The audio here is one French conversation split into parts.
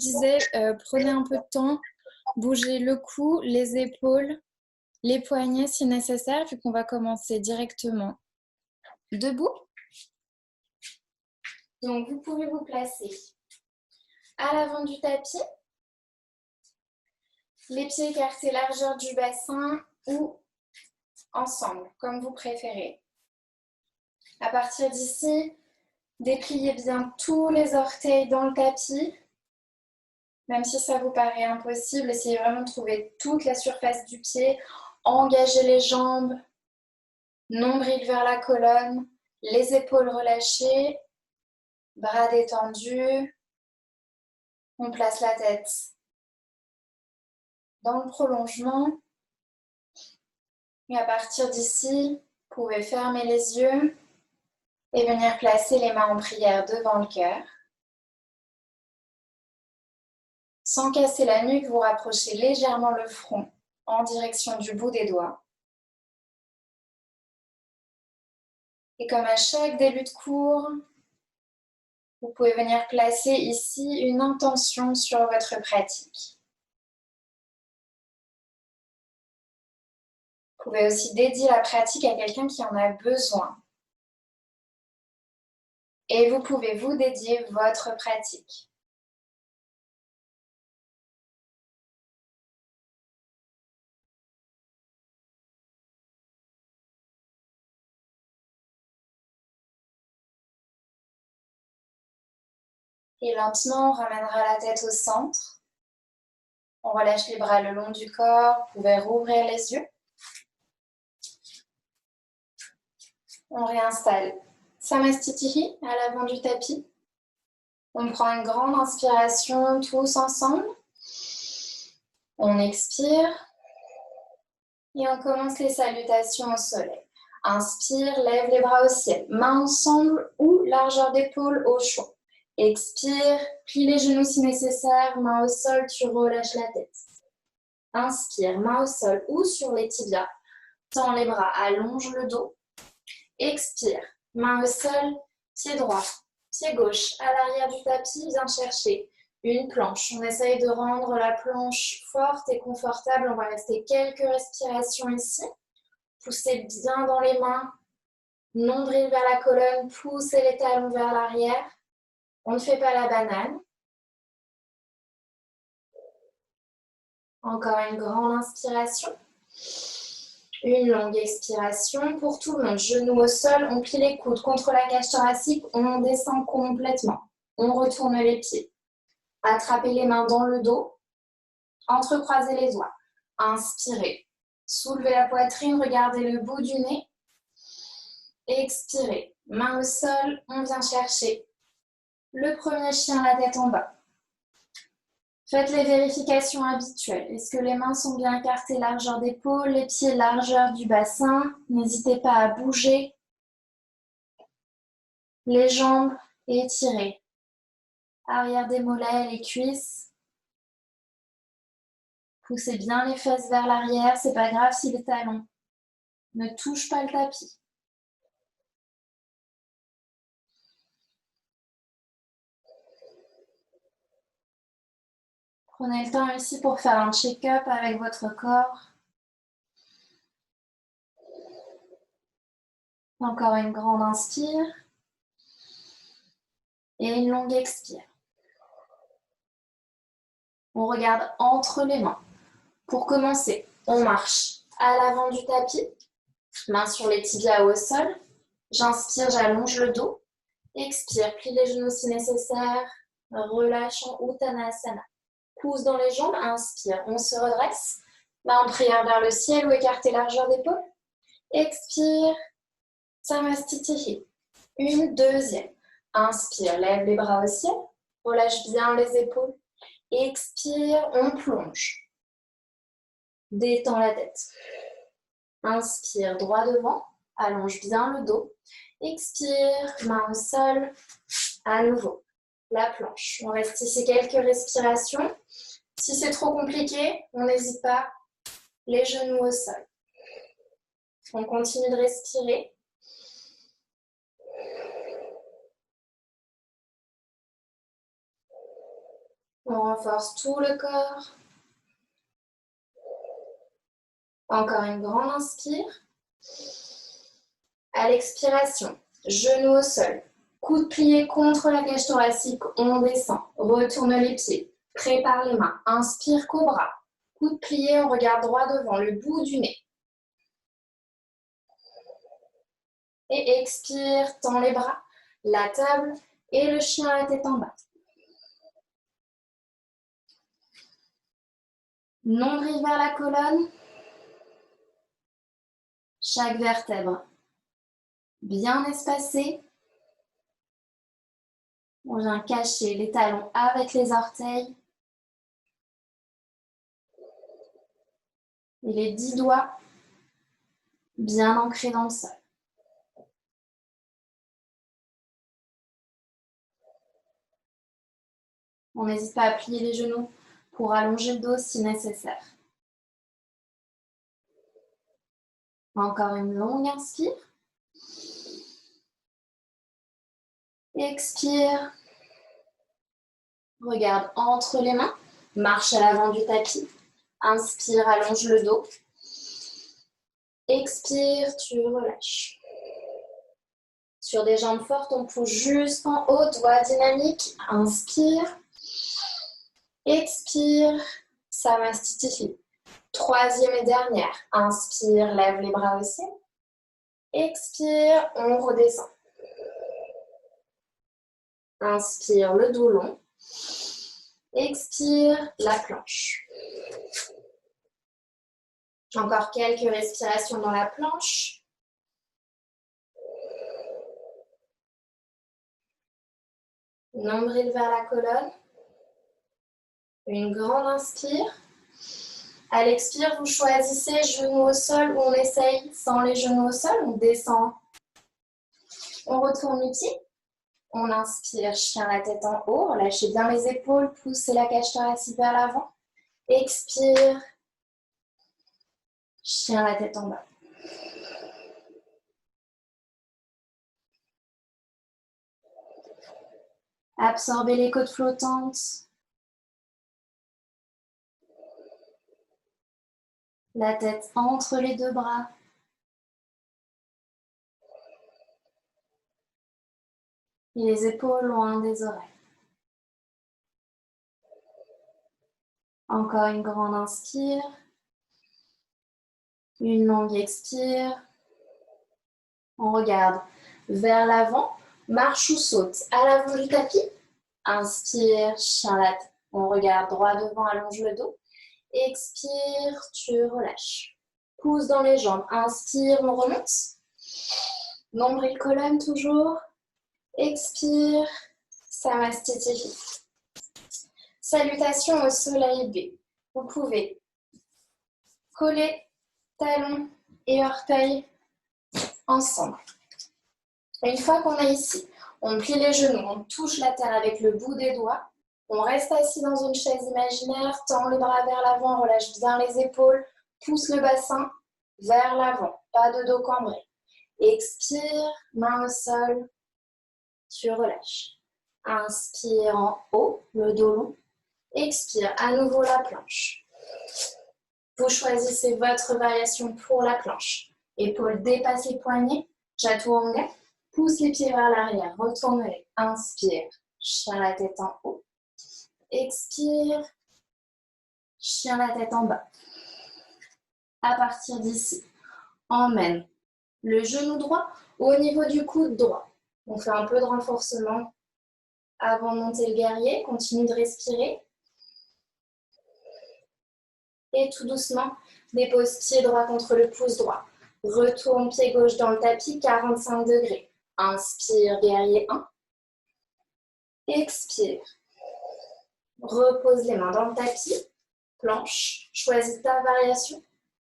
disais, prenez un peu de temps, bougez le cou, les épaules, les poignets si nécessaire, vu qu'on va commencer directement debout. Donc, vous pouvez vous placer à l'avant du tapis, les pieds écartés largeur du bassin ou ensemble, comme vous préférez. À partir d'ici, dépliez bien tous les orteils dans le tapis. Même si ça vous paraît impossible, essayez vraiment de trouver toute la surface du pied. Engagez les jambes, nombril vers la colonne, les épaules relâchées, bras détendus. On place la tête dans le prolongement. Et à partir d'ici, vous pouvez fermer les yeux et venir placer les mains en prière devant le cœur. Sans casser la nuque, vous rapprochez légèrement le front en direction du bout des doigts. Et comme à chaque début de cours, vous pouvez venir placer ici une intention sur votre pratique. Vous pouvez aussi dédier la pratique à quelqu'un qui en a besoin. Et vous pouvez vous dédier votre pratique. Et lentement, on ramènera la tête au centre. On relâche les bras le long du corps. Vous pouvez rouvrir les yeux. On réinstalle Samastitihi à l'avant du tapis. On prend une grande inspiration tous ensemble. On expire. Et on commence les salutations au soleil. Inspire, lève les bras au ciel. Mains ensemble ou largeur d'épaule au choix. Expire, plie les genoux si nécessaire. Main au sol, tu relâches la tête. Inspire, main au sol ou sur les tibias. Tends les bras, allonge le dos. Expire, main au sol, pied droit, pied gauche. À l'arrière du tapis, viens chercher une planche. On essaye de rendre la planche forte et confortable. On va rester quelques respirations ici. Poussez bien dans les mains. Nombril vers la colonne. Poussez les talons vers l'arrière. On ne fait pas la banane. Encore une grande inspiration. Une longue expiration. Pour tout le monde, genoux au sol. On plie les coudes contre la cage thoracique. On descend complètement. On retourne les pieds. Attrapez les mains dans le dos. Entrecroisez les doigts. Inspirez. Soulevez la poitrine. Regardez le bout du nez. Expirez. Main au sol. On vient chercher le premier chien, la tête en bas. Faites les vérifications habituelles. Est-ce que les mains sont bien écartées, largeur d'épaule, les pieds largeur du bassin? N'hésitez pas à bouger les jambes et étirer. Arrière des mollets, les cuisses. Poussez bien les fesses vers l'arrière. C'est pas grave si les talons ne touchent pas le tapis. Prenez le temps ici pour faire un check-up avec votre corps. Encore une grande inspire. Et une longue expire. On regarde entre les mains. Pour commencer, on marche à l'avant du tapis. Mains sur les tibias ou au sol. J'inspire, j'allonge le dos. Expire, plie les genoux si nécessaire. Relâche en Uttanasana. Pousse dans les jambes, inspire. On se redresse. Main en prière vers le ciel ou écartez largeur d'épaule. Expire. Samastitihi. Une deuxième. Inspire, lève les bras au ciel. Relâche bien les épaules. Expire, on plonge. Détends la tête. Inspire, droit devant. Allonge bien le dos. Expire, main au sol. À nouveau, la planche. On reste ici quelques respirations. Si c'est trop compliqué, on n'hésite pas. Les genoux au sol. On continue de respirer. On renforce tout le corps. Encore une grande inspire. À l'expiration, genoux au sol. Coude plié contre la cage thoracique, on descend. Retourne les pieds. Prépare les mains. Inspire, cobra. Coude plié, on regarde droit devant, le bout du nez. Et expire, tends les bras, la table et le chien à la tête en bas. Nombril vers la colonne. Chaque vertèbre bien espacée. On vient cacher les talons avec les orteils. Et les 10 doigts bien ancrés dans le sol. On n'hésite pas à plier les genoux pour allonger le dos si nécessaire. Encore une longue inspire. Expire. Regarde entre les mains. Marche à l'avant du tapis. Inspire, allonge le dos. Expire, tu relâches. Sur des jambes fortes, on pousse jusqu'en haut, doigts dynamiques. Inspire. Expire. Samastitihi. Troisième et dernière. Inspire, lève les bras aussi. Expire, on redescend. Inspire, le dos long. Expire, la planche. Encore quelques respirations dans la planche. Nombril vers la colonne. Une grande inspire. À l'expire, vous choisissez genoux au sol ou on essaye sans les genoux au sol. On descend. On retourne les pieds. On inspire, chien la tête en haut. Relâchez bien les épaules. Poussez la cage thoracique vers l'avant. Expire. Chien la tête en bas. Absorbez les côtes flottantes. La tête entre les deux bras. Et les épaules loin des oreilles. Encore une grande inspire. Une longue expire. On regarde vers l'avant. Marche ou saute à l'avant du tapis. Inspire, chien la tête. On regarde droit devant, allonge le dos. Expire, tu relâches. Pousse dans les jambes. Inspire, on remonte. Nombril colonne toujours. Expire, Samastitihi. Salutations au soleil B. Vous pouvez coller talons et orteils ensemble. Une fois qu'on est ici, on plie les genoux, on touche la terre avec le bout des doigts. On reste assis dans une chaise imaginaire, tend les bras vers l'avant, relâche bien les épaules, pousse le bassin vers l'avant, pas de dos cambré. Expire, main au sol, tu relâches. Inspire en haut, le dos long. Expire, à nouveau la planche. Vous choisissez votre variation pour la planche. Épaules dépassées, poignets, chaturanga. Pousse les pieds vers l'arrière, retournez. Inspire, chien la tête en haut. Expire, chien la tête en bas. À partir d'ici, emmène le genou droit au niveau du coude droit. On fait un peu de renforcement avant de monter le guerrier. Continue de respirer. Et tout doucement, dépose pied droit contre le pouce droit. Retourne pied gauche dans le tapis, 45 degrés. Inspire, guerrier 1. Expire. Repose les mains dans le tapis. Planche. Choisis ta variation.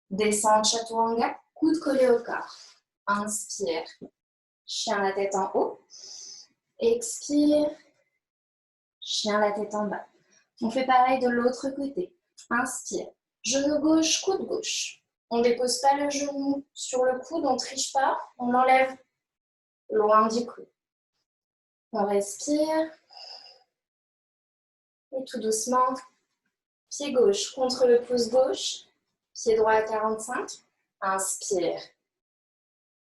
Descends chaturanga. Coude collé au corps. Inspire. Chien la tête en haut. Expire. Chien la tête en bas. On fait pareil de l'autre côté. Inspire. Genou gauche, coude gauche. On ne dépose pas le genou sur le coude, on ne triche pas. On l'enlève loin du coude. On respire. Et tout doucement, pied gauche contre le pouce gauche, pied droit à 45. Inspire.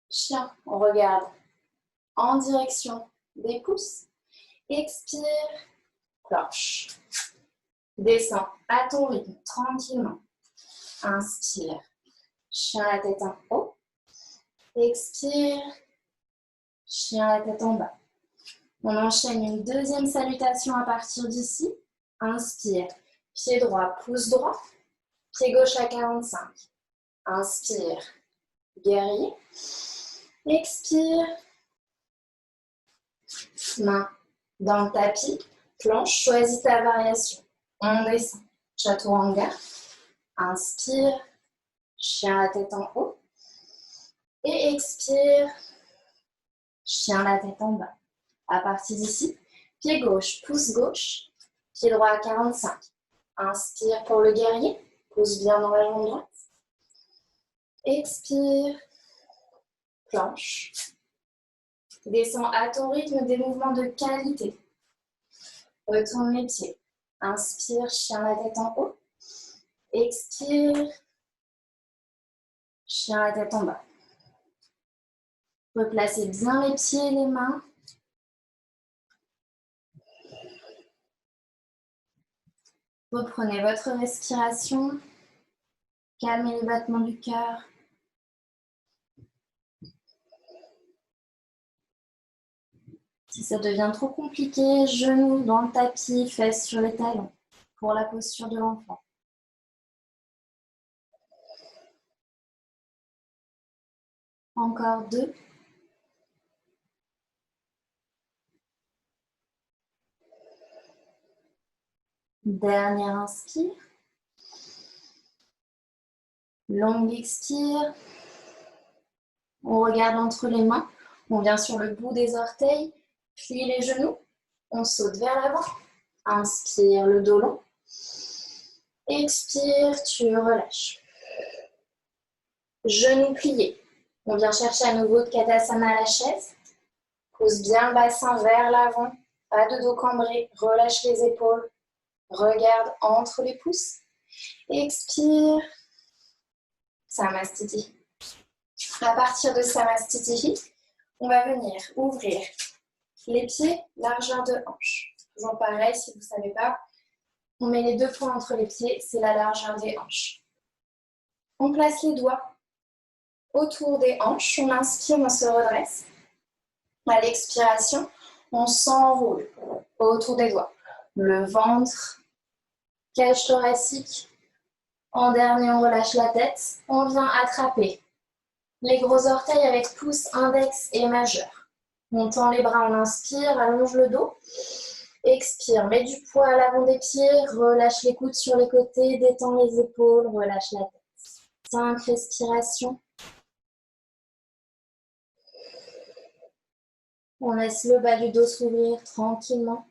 Chien, on regarde en direction des pouces. Expire, planche. Descends à ton rythme, tranquillement. Inspire. Chien la tête en haut. Expire. Chien la tête en bas. On enchaîne une deuxième salutation à partir d'ici. Inspire. Pied droit, pouce droit. Pied gauche à 45. Inspire. Guerrier. Expire. Main dans le tapis. Planche, choisis ta variation. On descend. Chaturanga. Inspire. Chien la tête en haut. Et expire. Chien la tête en bas. À partir d'ici, pied gauche, pouce gauche. Pied droit à 45. Inspire pour le guerrier. Pousse bien dans la jambe droite. Expire. Planche. Descends à ton rythme des mouvements de qualité. Retourne les pieds. Inspire, chien la tête en haut. Expire. Chien la tête en bas. Replacez bien les pieds et les mains. Reprenez votre respiration. Calmez les battements du cœur. Si ça devient trop compliqué, genoux dans le tapis, fesses sur les talons pour la posture de l'enfant. Encore 2. Dernier inspire. Longue expire. On regarde entre les mains. On vient sur le bout des orteils. Plie les genoux. On saute vers l'avant. Inspire, le dos long. Expire, tu relâches. Genoux pliés. On vient chercher à nouveau de Tadasana à la chaise. Pousse bien le bassin vers l'avant. Pas de dos cambré. Relâche les épaules. Regarde entre les pouces. Expire. Samastiti. À partir de Samastiti, on va venir ouvrir les pieds, largeur de hanche. Toujours pareil, si vous ne savez pas, on met les 2 points entre les pieds, c'est la largeur des hanches. On place les doigts autour des hanches, on inspire, on se redresse. À l'expiration, on s'enroule autour des doigts. Le ventre, cage thoracique. En dernier, on relâche la tête. On vient attraper les gros orteils avec pouce, index et majeur. On tend les bras, on inspire, allonge le dos. Expire, mets du poids à l'avant des pieds, relâche les coudes sur les côtés, détends les épaules, relâche la tête. 5 respirations. On laisse le bas du dos s'ouvrir tranquillement.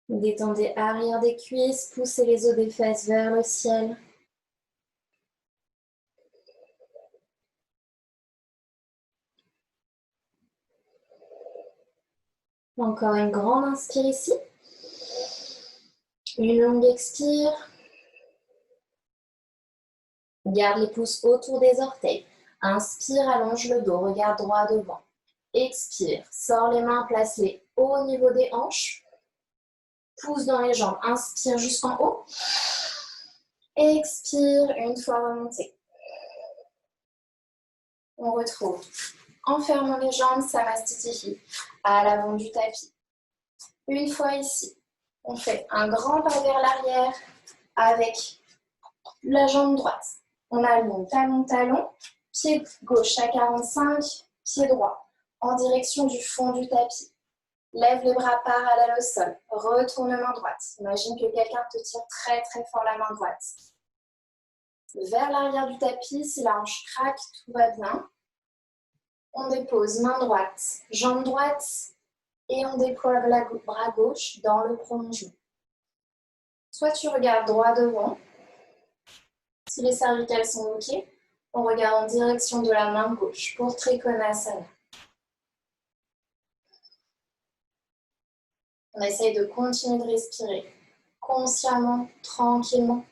Détendez arrière des cuisses, poussez les os des fesses vers le ciel. Encore une grande inspire ici. Une longue expire. Garde les pouces autour des orteils. Inspire, allonge le dos, regarde droit devant. Expire, sors les mains, place-les au niveau des hanches. Pousse dans les jambes, inspire jusqu'en haut. Expire, une fois remonté. On retrouve en fermant les jambes, Samastiti, à l'avant du tapis. Une fois ici, on fait un grand pas vers l'arrière avec la jambe droite. On aligne talon, talon, pied gauche à 45, pied droit en direction du fond du tapis. Lève les bras parallèles au sol. Retourne main droite. Imagine que quelqu'un te tire très très fort la main droite. Vers l'arrière du tapis, si la hanche craque, tout va bien. On dépose main droite, jambe droite et on déploie le bras gauche dans le prolongement. Soit tu regardes droit devant. Si les cervicales sont OK, on regarde en direction de la main gauche pour Trikonasana. On essaye de continuer de respirer consciemment, tranquillement.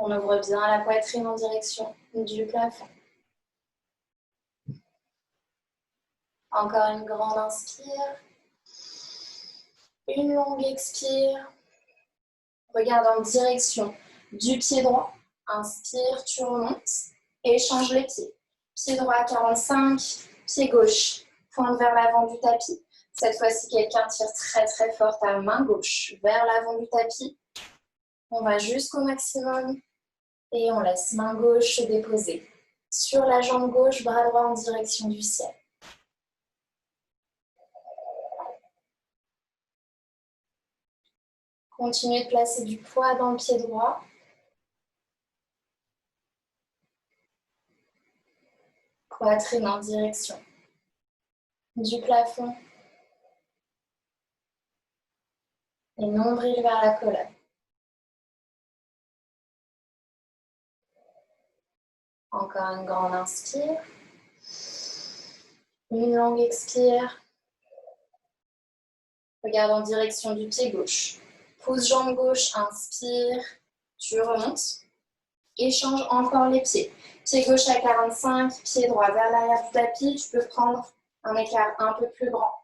On ouvre bien la poitrine en direction du plafond. Encore une grande inspire. Une longue expire. Regarde en direction du pied droit. Inspire, tu remontes. Échange les pieds. Pied droit 45, pied gauche. Pointe vers l'avant du tapis. Cette fois-ci, quelqu'un tire très très fort ta main gauche vers l'avant du tapis. On va jusqu'au maximum. Et on laisse main gauche se déposer sur la jambe gauche, bras droit en direction du ciel. Continuez de placer du poids dans le pied droit. Poitrine en direction du plafond. Et nombril vers la colonne. Encore une grande inspire. Une longue expire. Regarde en direction du pied gauche. Pouce jambe gauche, inspire. Tu remontes. Échange encore les pieds. Pied gauche à 45, pied droit vers l'arrière du tapis. Tu peux prendre un écart un peu plus grand.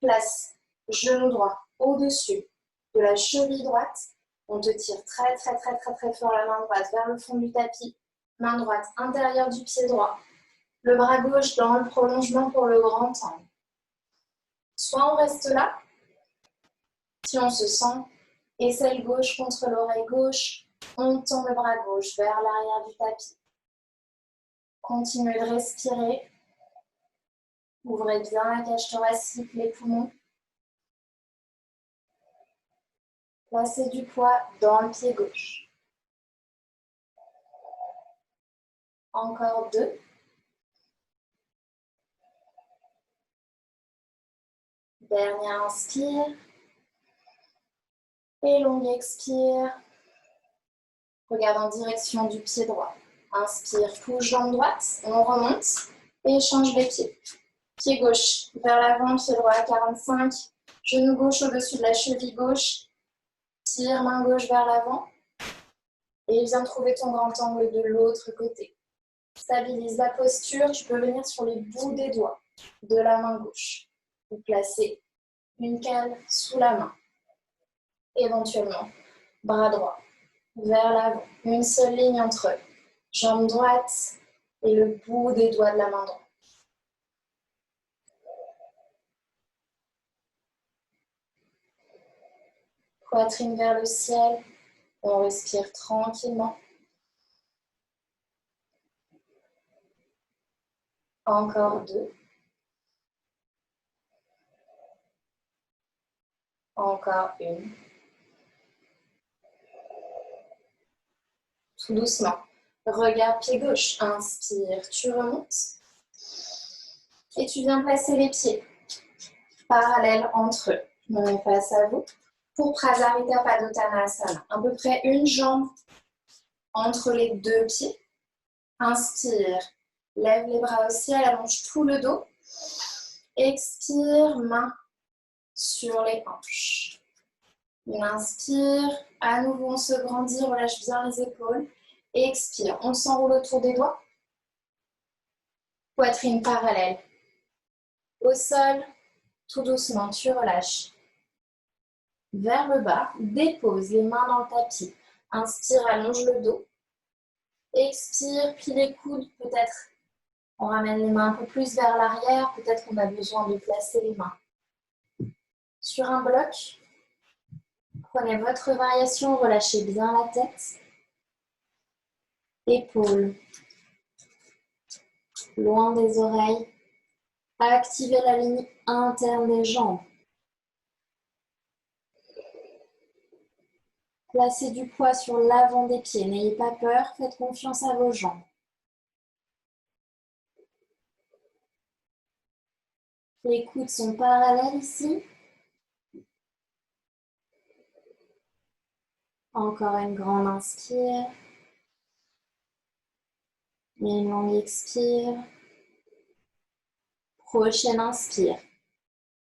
Place genou droit au-dessus de la cheville droite. On te tire très très très très très fort la main droite vers le fond du tapis. Main droite intérieure du pied droit. Le bras gauche dans le prolongement pour le grand angle. Soit on reste là, si on se sent, aisselle gauche contre l'oreille gauche, on tend le bras gauche vers l'arrière du tapis. Continuez de respirer. Ouvrez bien la cage thoracique, les poumons. Placez du poids dans le pied gauche. Encore 2. Dernière inspire. Et longue expire. Regarde en direction du pied droit. Inspire, pousse jambe droite. On remonte et change les pieds. Pied gauche vers l'avant, pied droit à 45. Genou gauche au-dessus de la cheville gauche. Tire main gauche vers l'avant. Et viens trouver ton grand angle de l'autre côté. Stabilise la posture. Tu peux venir sur les bouts des doigts de la main gauche. Vous placez une cale sous la main. Éventuellement, bras droit vers l'avant. Une seule ligne entre jambe droite et le bout des doigts de la main droite. Poitrine vers le ciel. On respire tranquillement. Encore 2. Encore 1. Tout doucement. Regard pied gauche. Inspire, tu remontes. Et tu viens placer les pieds parallèles entre eux. On est face à vous. Pour Prasarita Padottanasana, à peu près une jambe entre les deux pieds. Inspire, lève les bras au ciel, allonge tout le dos. Expire, main sur les hanches. Une inspire, à nouveau on se grandit, relâche bien les épaules. Expire, on s'enroule autour des doigts. Poitrine parallèle. Au sol, tout doucement, tu relâches. Vers le bas, dépose les mains dans le tapis. Inspire, allonge le dos. Expire, plie les coudes, peut-être on ramène les mains un peu plus vers l'arrière, peut-être qu'on a besoin de placer les mains sur un bloc. Prenez votre variation, relâchez bien la tête. Épaules, loin des oreilles. Activez la ligne interne des jambes. Placez du poids sur l'avant des pieds, n'ayez pas peur, faites confiance à vos jambes. Les coudes sont parallèles ici. Encore une grande inspire. Et une longue expire. Prochaine inspire.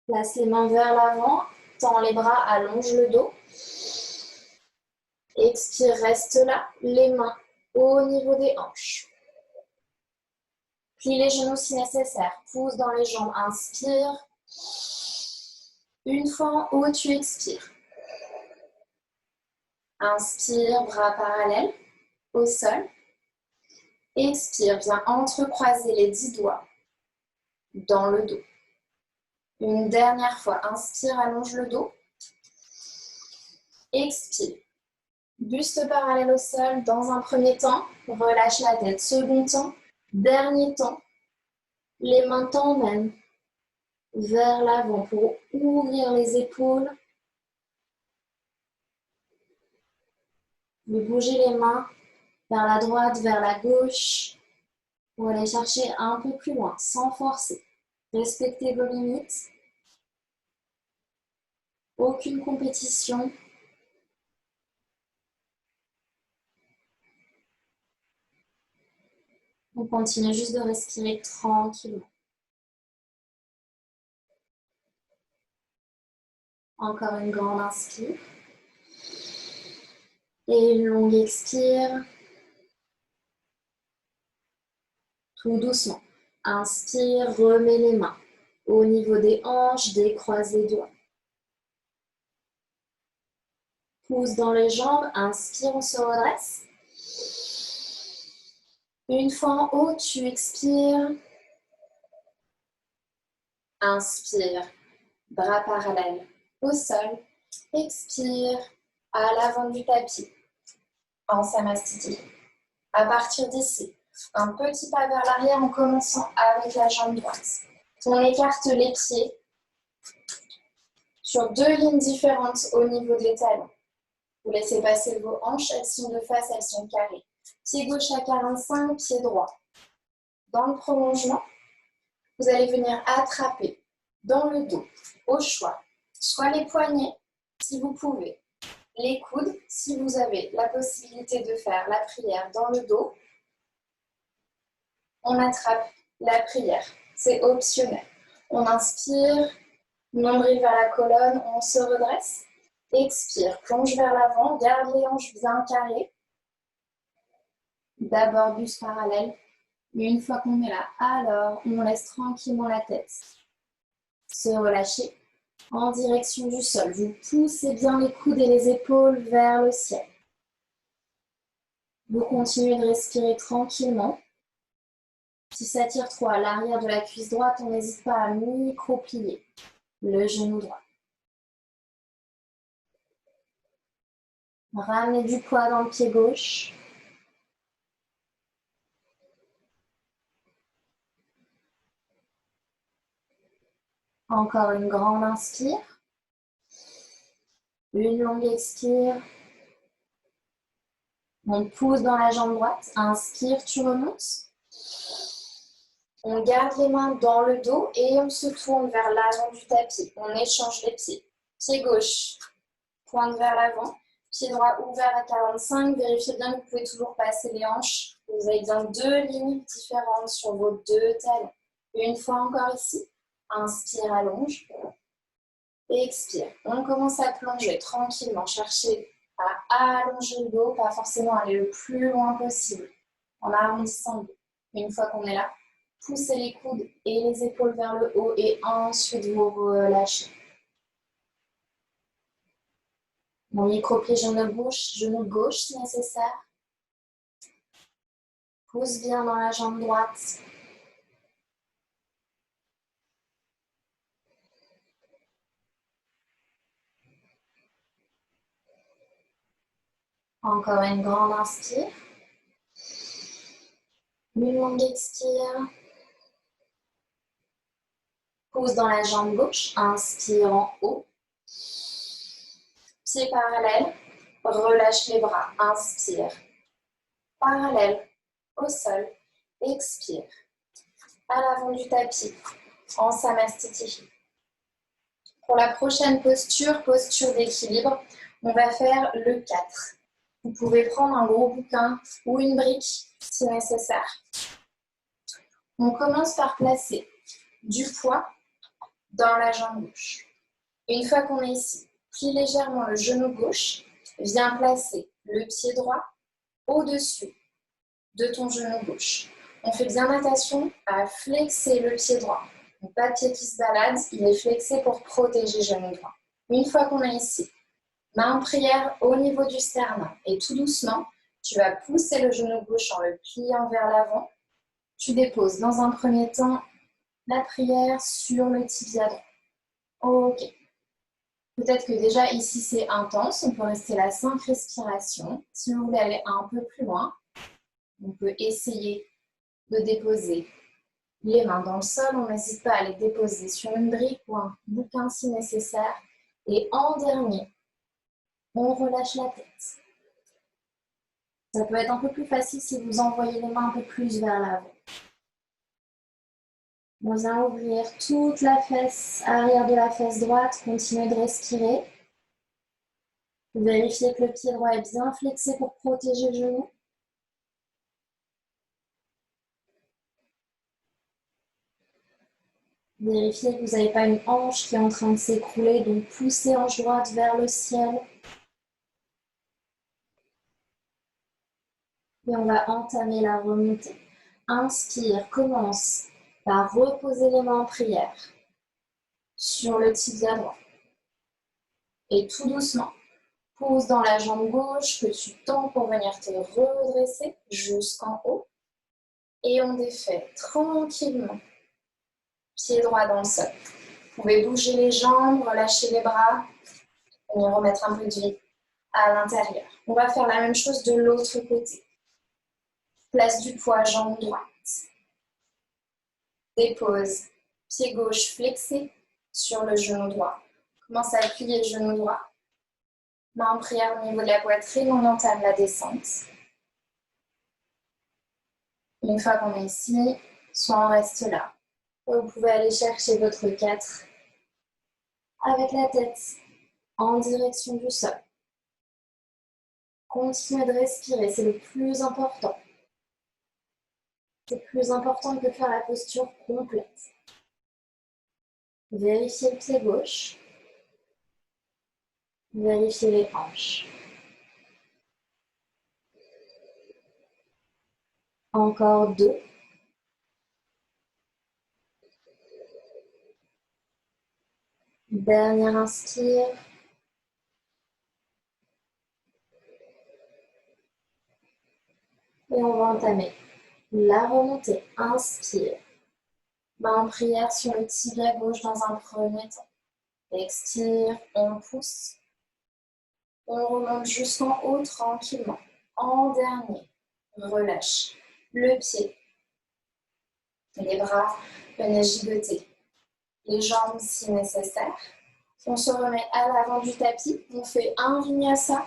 Place les mains vers l'avant, tends les bras, allonge le dos. Expire, reste là, les mains au niveau des hanches. Plie les genoux si nécessaire, pousse dans les jambes, inspire. Une fois en haut, tu expires. Inspire, bras parallèles au sol. Expire, viens entrecroiser les 10 doigts dans le dos. Une dernière fois, inspire, allonge le dos. Expire. Buste parallèle au sol dans un premier temps. Relâche la tête. Second temps. Dernier temps. Les mains t'emmènent vers l'avant pour ouvrir les épaules. Vous bougez les mains vers la droite, vers la gauche pour aller chercher un peu plus loin sans forcer. Respectez vos limites. Aucune compétition. On continue juste de respirer tranquillement. Encore une grande inspire. Et une longue expire. Tout doucement. Inspire, remets les mains au niveau des hanches, décroise les doigts. Pousse dans les jambes, inspire, on se redresse. Une fois en haut, tu expires. Inspire, bras parallèles au sol. Expire, à l'avant du tapis, en Samastiti. À partir d'ici, un petit pas vers l'arrière en commençant avec la jambe droite. On écarte les pieds sur 2 lignes différentes au niveau des talons. Vous laissez passer vos hanches, elles sont de face, elles sont carrées. Pied gauche à 45, pied droit. Dans le prolongement, vous allez venir attraper dans le dos, au choix, soit les poignets, si vous pouvez, les coudes, si vous avez la possibilité de faire la prière dans le dos. On attrape la prière, c'est optionnel. On inspire, nombril vers la colonne, on se redresse. Expire, plonge vers l'avant, garde les hanches bien carrées. D'abord buste parallèle. Une fois qu'on est là, alors on laisse tranquillement la tête se relâcher en direction du sol. Vous poussez bien les coudes et les épaules vers le ciel. Vous continuez de respirer tranquillement. Si ça tire trop à l'arrière de la cuisse droite, on n'hésite pas à micro-plier le genou droit. Ramenez du poids dans le pied gauche. Encore une grande inspire. Une longue expire. On pousse dans la jambe droite. Inspire, tu remontes. On garde les mains dans le dos et on se tourne vers l'avant du tapis. On échange les pieds. Pied gauche, pointe vers l'avant. Pied droit ouvert à 45. Vérifiez bien que vous pouvez toujours passer les hanches. Vous avez bien 2 lignes différentes sur vos 2 talons. Une fois encore ici. Inspire, allonge. Et expire. On commence à plonger tranquillement. Cherchez à allonger le dos, pas forcément aller le plus loin possible. En arrondissant le dos. Une fois qu'on est là, poussez les coudes et les épaules vers le haut et ensuite vous relâchez. Mon micro-plie genou gauche si nécessaire. Pousse bien dans la jambe droite. Encore une grande inspire. Une longue expire. Pousse dans la jambe gauche. Inspire en haut. Pied parallèle. Relâche les bras. Inspire. Parallèle au sol. Expire. À l'avant du tapis. En Samastiti. Pour la prochaine posture, posture d'équilibre, on va faire le 4. Vous pouvez prendre un gros bouquin ou une brique si nécessaire. On commence par placer du poids dans la jambe gauche. Une fois qu'on est ici, plie légèrement le genou gauche, viens placer le pied droit au-dessus de ton genou gauche. On fait bien attention à flexer le pied droit. Donc, pas de pied qui se balade, il est flexé pour protéger le genou droit. Une fois qu'on est ici, main en prière au niveau du sternum et tout doucement, tu vas pousser le genou gauche en le pliant vers l'avant. Tu déposes dans un premier temps la prière sur le tibia droit. Ok. Peut-être que déjà ici c'est intense, on peut rester là 5 respirations. Si vous voulez aller un peu plus loin, on peut essayer de déposer les mains dans le sol. On n'hésite pas à les déposer sur une brique ou un bouquin si nécessaire. Et en dernier, on relâche la tête. Ça peut être un peu plus facile si vous envoyez les mains un peu plus vers l'avant. On vient ouvrir toute la fesse, arrière de la fesse droite. Continuez de respirer. Vérifiez que le pied droit est bien flexé pour protéger le genou. Vérifiez que vous n'avez pas une hanche qui est en train de s'écrouler, donc poussez hanche droite vers le ciel. Et on va entamer la remontée. Inspire, commence par reposer les mains en prière sur le tibia droit. Et tout doucement, pousse dans la jambe gauche que tu tends pour venir te redresser jusqu'en haut. Et on défait tranquillement. Pied droit dans le sol. Vous pouvez bouger les jambes, relâcher les bras, et remettre un peu de vide à l'intérieur. On va faire la même chose de l'autre côté. Place du poids, jambe droite. Dépose, pied gauche flexé sur le genou droit. Commence à plier le genou droit. Main en prière au niveau de la poitrine, on entame la descente. Une fois qu'on est ici, soit on reste là. Vous pouvez aller chercher votre 4 avec la tête en direction du sol. Continuez de respirer, c'est le plus important. C'est plus important que de faire la posture complète. Vérifiez le pied gauche. Vérifiez les hanches. Encore 2. Dernière inspire. Et on va entamer la remontée. Inspire. Main en prière sur le tibia gauche dans un premier temps. Expire, on pousse. On remonte jusqu'en haut tranquillement. En dernier, relâche le pied. Les bras, venez gigoter. Les jambes si nécessaire. On se remet à l'avant du tapis. On fait un vinyasa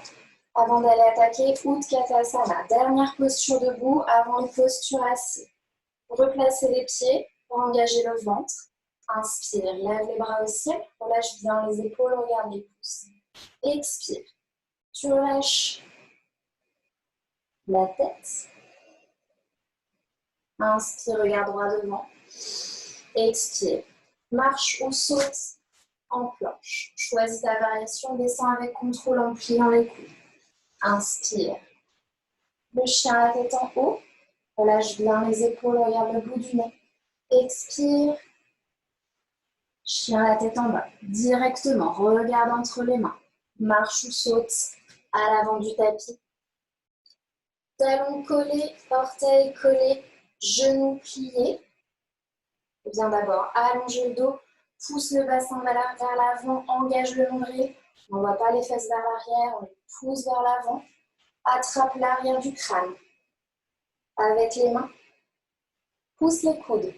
avant d'aller attaquer Utkatasana. Dernière posture debout avant une posture assise. Replacez les pieds pour engager le ventre. Inspire, lève les bras au ciel. Relâche bien les épaules, regarde les pouces. Expire. Tu relâches la tête. Inspire, regarde droit devant. Expire. Marche ou saute en planche. Choisis ta variation. Descends avec contrôle en pliant les coudes. Inspire. Le chien à la tête en haut. Relâche bien les épaules, regarde le bout du nez. Expire. Chien à la tête en bas. Directement, regarde entre les mains. Marche ou saute à l'avant du tapis. Talons collés, orteils collés, genoux pliés. Et bien d'abord, allonge le dos, pousse le bassin vers l'avant, engage le nombril. On ne voit pas les fesses vers l'arrière, on les pousse vers l'avant. Attrape l'arrière du crâne avec les mains. Pousse les coudes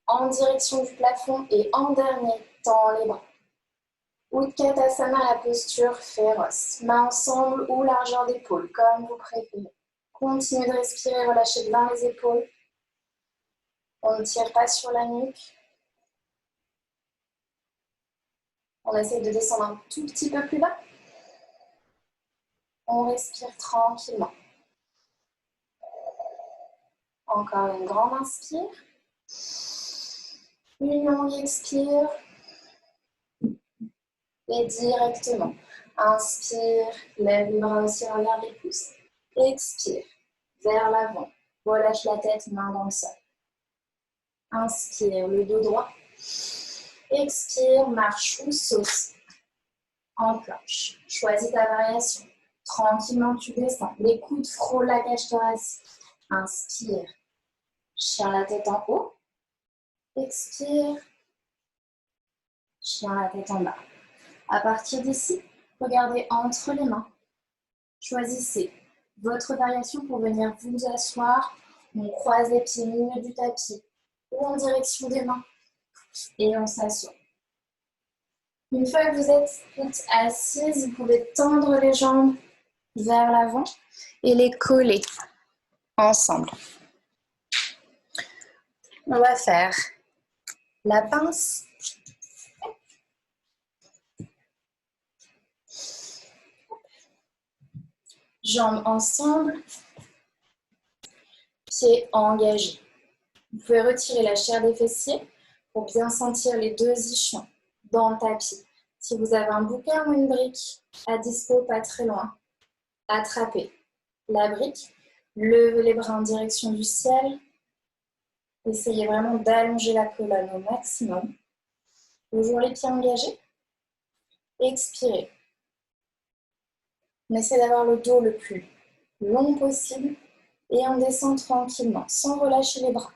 en direction du plafond et en dernier, tends les bras. Utkatasana, la posture féroce. Mains ensemble ou largeur d'épaule, comme vous préférez. Continuez de respirer, relâchez bien les épaules. On ne tire pas sur la nuque. On essaie de descendre un tout petit peu plus bas. On respire tranquillement. Encore une grande inspire. Une longue expire. Et directement. Inspire, lève les bras aussi, regarde les pouces. Expire, vers l'avant. Relâche la tête, main dans le sol. Inspire, le dos droit. Expire, marche ou saute en planche. Choisis ta variation. Tranquillement, tu descends. Les coudes frôlent la cage thoracique. Inspire, chien la tête en haut. Expire, chien la tête en bas. À partir d'ici, regardez entre les mains. Choisissez votre variation pour venir vous asseoir. On croise les pieds au milieu du tapis ou en direction des mains et on s'assoit. Une fois que vous êtes toutes assises, vous pouvez tendre les jambes vers l'avant et les coller ensemble. On va faire la pince. Jambes ensemble, pieds engagés. Vous pouvez retirer la chair des fessiers pour bien sentir les deux ischions dans le tapis. Si vous avez un bouquin ou une brique à dispo, pas très loin, attrapez la brique, levez les bras en direction du ciel. Essayez vraiment d'allonger la colonne au maximum. Toujours les pieds engagés. Expirez. On essaie d'avoir le dos le plus long possible et on descend tranquillement, sans relâcher les bras.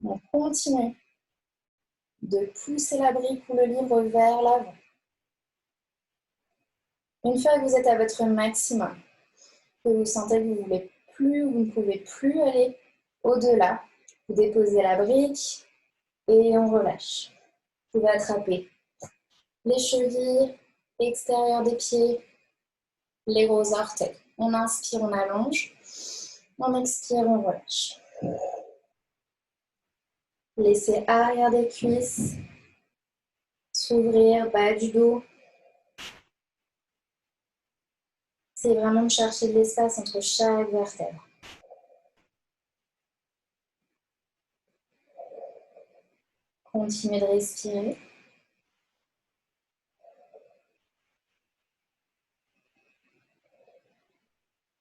On continue de pousser la brique ou le livre vers l'avant. Une fois que vous êtes à votre maximum, que vous sentez que vous voulez plus, vous ne pouvez plus aller au-delà, vous déposez la brique et on relâche. Vous pouvez attraper les chevilles, extérieur des pieds, les gros orteils. On inspire, on allonge. On expire, on relâche. Laissez arrière des cuisses s'ouvrir, bas du dos. C'est vraiment de chercher de l'espace entre chaque vertèbre. Continuez de respirer.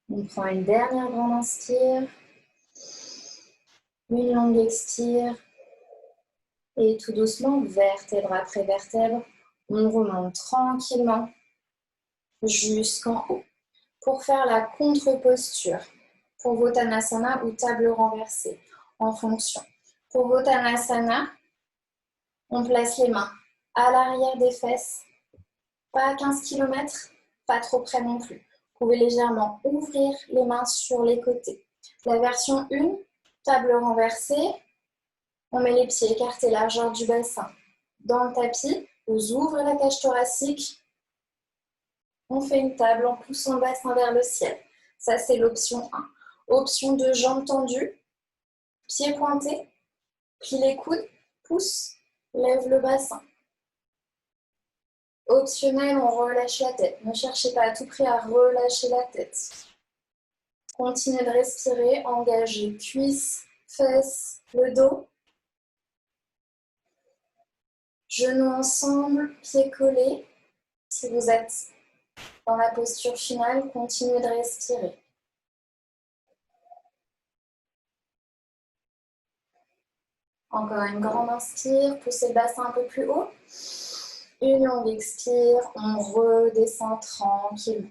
On prend une dernière grande inspire. Une longue expire. Et tout doucement, vertèbre après vertèbre, on remonte tranquillement jusqu'en haut. Pour faire la contre-posture, pour Vottanasana ou table renversée, en fonction. Pour Vottanasana, on place les mains à l'arrière des fesses, pas à 15 km, pas trop près non plus. Vous pouvez légèrement ouvrir les mains sur les côtés. La version 1, table renversée, on met les pieds écartés largeur du bassin. Dans le tapis, vous ouvrez la cage thoracique. On fait une table en poussant le bassin vers le ciel. Ça, c'est l'option 1. Option 2, jambes tendues, pieds pointés, plie les coudes, pousse, lève le bassin. Optionnel, on relâche la tête. Ne cherchez pas à tout prix à relâcher la tête. Continuez de respirer, engagez cuisses, fesses, le dos. Genoux ensemble, pieds collés. Si vous êtes dans la posture finale, continuez de respirer. Encore une grande inspire, poussez le bassin un peu plus haut. Une longue expire, on redescend tranquillement.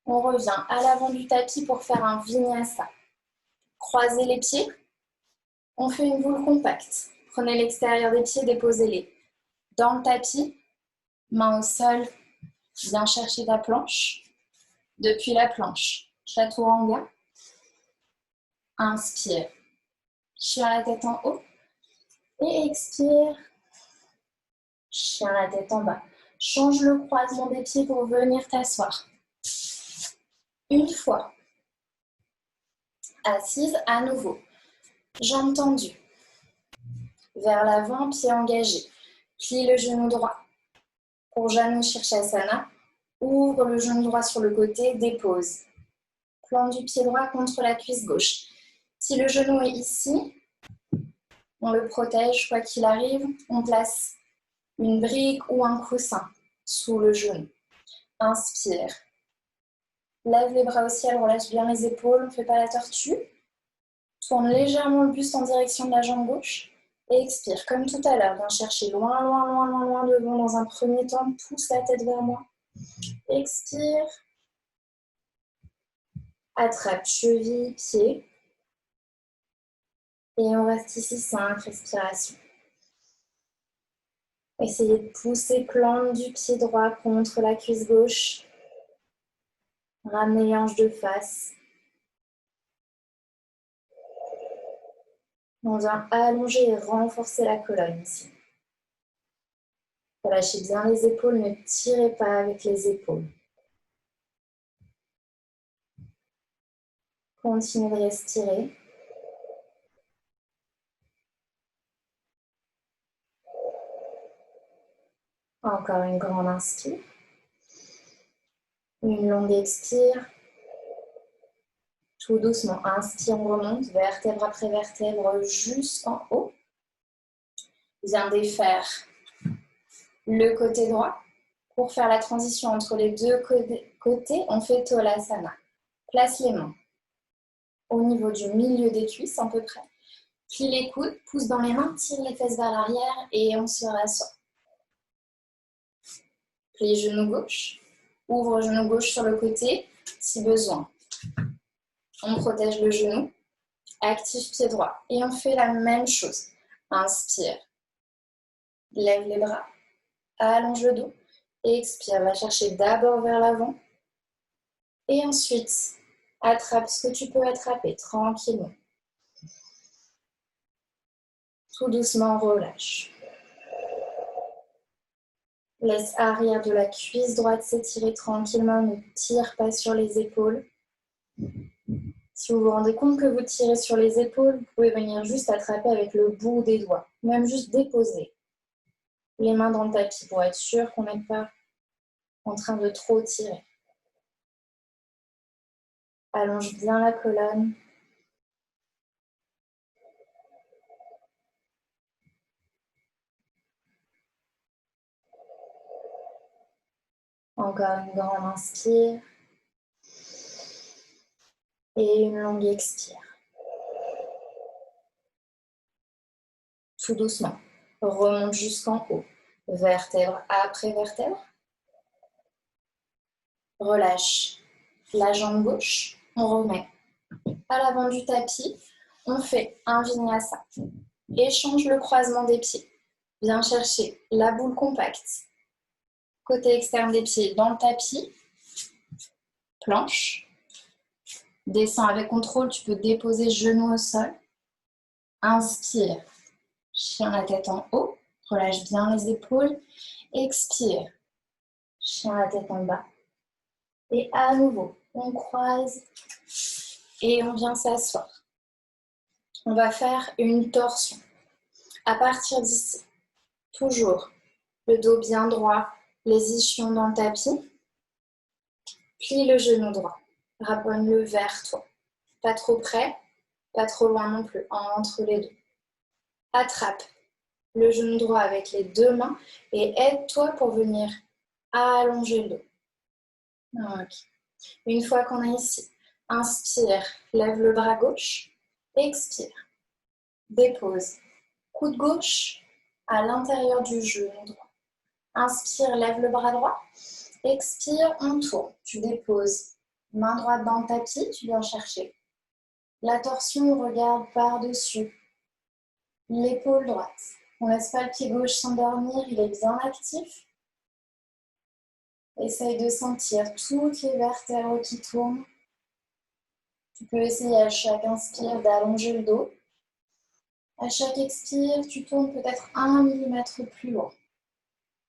On revient à l'avant du tapis pour faire un vinyasa. Croisez les pieds. On fait une boule compacte. Prenez l'extérieur des pieds, déposez-les dans le tapis. Main au sol, viens chercher ta planche. Depuis la planche, chaturanga. Inspire. Chien la tête en haut. Et expire. Chien la tête en bas. Change le croisement des pieds pour venir t'asseoir. Une fois assise, à nouveau. Jambes tendues. Vers l'avant, pied engagé. Plie le genou droit. Pour Janu Shirshasana, ouvre le genou droit sur le côté, dépose. Plante du pied droit contre la cuisse gauche. Si le genou est ici, On le protège quoi qu'il arrive. On place une brique ou un coussin sous le genou. Inspire. Lève les bras au ciel, relâche bien les épaules, on ne fait pas la tortue. Tourne légèrement le buste en direction de la jambe gauche. Et expire, comme tout à l'heure. Viens chercher loin, loin, loin, loin, loin devant dans un premier temps. Pousse la tête vers moi. Expire. Attrape cheville, pied. Et on reste ici 5 respirations. Essayez de pousser plante du pied droit contre la cuisse gauche. Ramenez les hanches de face. On vient allonger et renforcer la colonne ici. Relâchez bien les épaules, ne tirez pas avec les épaules. Continuez de respirer. Encore une grande inspire. Une longue expire. Tout doucement, inspire, on remonte, vertèbre après vertèbre jusqu'en haut. Viens défaire le côté droit. Pour faire la transition entre les deux côtés, on fait Tolasana. Place les mains au niveau du milieu des cuisses à peu près. Plie les coudes, pousse dans les mains, tire les fesses vers l'arrière et on se rassoit. Plie genou gauche, ouvre genou gauche sur le côté si besoin. On protège le genou, active pied droit et on fait la même chose. Inspire, lève les bras, allonge le dos, expire, va chercher d'abord vers l'avant et ensuite attrape ce que tu peux attraper tranquillement. Tout doucement, relâche. Laisse arrière de la cuisse droite s'étirer tranquillement, ne tire pas sur les épaules. Si vous vous rendez compte que vous tirez sur les épaules, vous pouvez venir juste attraper avec le bout des doigts, même juste déposer les mains dans le tapis pour être sûr qu'on n'est pas en train de trop tirer. Allonge bien la colonne. Encore une grande inspire. Et une longue expire. Tout doucement. Remonte jusqu'en haut. Vertèbre après vertèbre. Relâche la jambe gauche. On remet à l'avant du tapis. On fait un vinyasa. Échange le croisement des pieds. Viens chercher la boule compacte. Côté externe des pieds dans le tapis. Planche. Descends avec contrôle. Tu peux déposer genou au sol. Inspire. Chien la tête en haut. Relâche bien les épaules. Expire. Chien la tête en bas. Et à nouveau, on croise et on vient s'asseoir. On va faire une torsion. À partir d'ici, toujours le dos bien droit, les ischions dans le tapis. Plie le genou droit. Ramène-le vers toi. Pas trop près, pas trop loin non plus, entre les deux. Attrape le genou droit avec les deux mains et aide-toi pour venir allonger le dos. Ok. Une fois qu'on est ici, inspire, lève le bras gauche, expire, dépose, coude gauche à l'intérieur du genou droit. Inspire, lève le bras droit, expire, on tourne, tu déposes, main droite dans le tapis, tu viens chercher. La torsion, on regarde par-dessus l'épaule droite. On ne laisse pas le pied gauche s'endormir, il est bien actif. Essaye de sentir toutes les vertèbres qui tournent. Tu peux essayer à chaque inspire d'allonger le dos. À chaque expire, tu tournes peut-être 1 mm plus loin.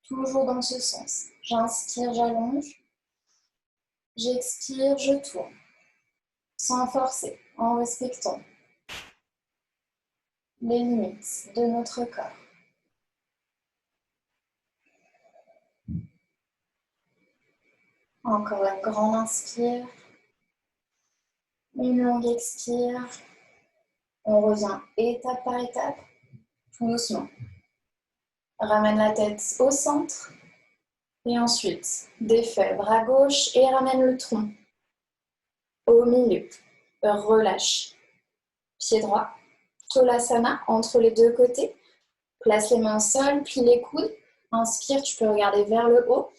Toujours dans ce sens. J'inspire, j'allonge. J'expire, je tourne. Sans forcer, en respectant les limites de notre corps. Encore une grande inspire. Une longue expire. On revient étape par étape. Tout doucement. Ramène la tête au centre. Et ensuite, défais bras gauche et ramène le tronc au milieu. Relâche. Pied droit. Tolasana entre les deux côtés. Place les mains au sol, plie les coudes. Inspire, tu peux regarder vers le haut.